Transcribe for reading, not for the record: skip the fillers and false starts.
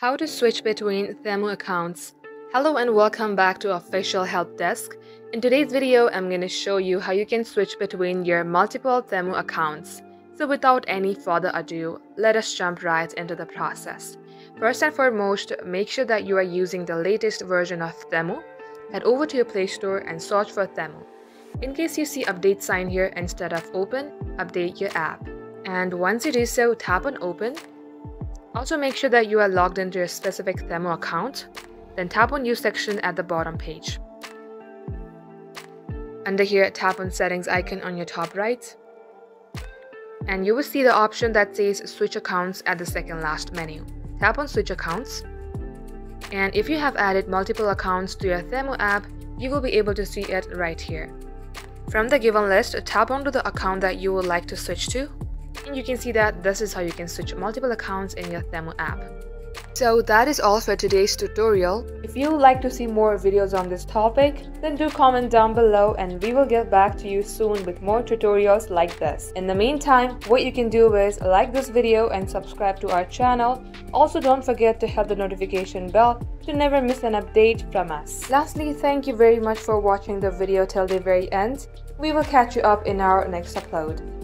How to switch between Temu accounts. Hello and welcome back to Official Help Desk. In today's video, I'm going to show you how you can switch between your multiple Temu accounts. So without any further ado, let us jump right into the process. First and foremost, make sure that you are using the latest version of Temu. Head over to your Play Store and search for Temu. In case you see update sign here instead of open, update your app. And once you do so, tap on open. Also make sure that you are logged into your specific Temu account. Then tap on Use section at the bottom page. Under here, tap on Settings icon on your top right. And you will see the option that says Switch Accounts at the second last menu. Tap on Switch Accounts. And if you have added multiple accounts to your Temu app, you will be able to see it right here. From the given list, tap onto the account that you would like to switch to. And you can see that this is how you can switch multiple accounts in your Temu app. So that is all for today's tutorial. If you would like to see more videos on this topic, then do comment down below and we will get back to you soon with more tutorials like this. In the meantime, what you can do is like this video and subscribe to our channel. Also, don't forget to hit the notification bell to never miss an update from us. Lastly, thank you very much for watching the video till the very end. We will catch you up in our next upload.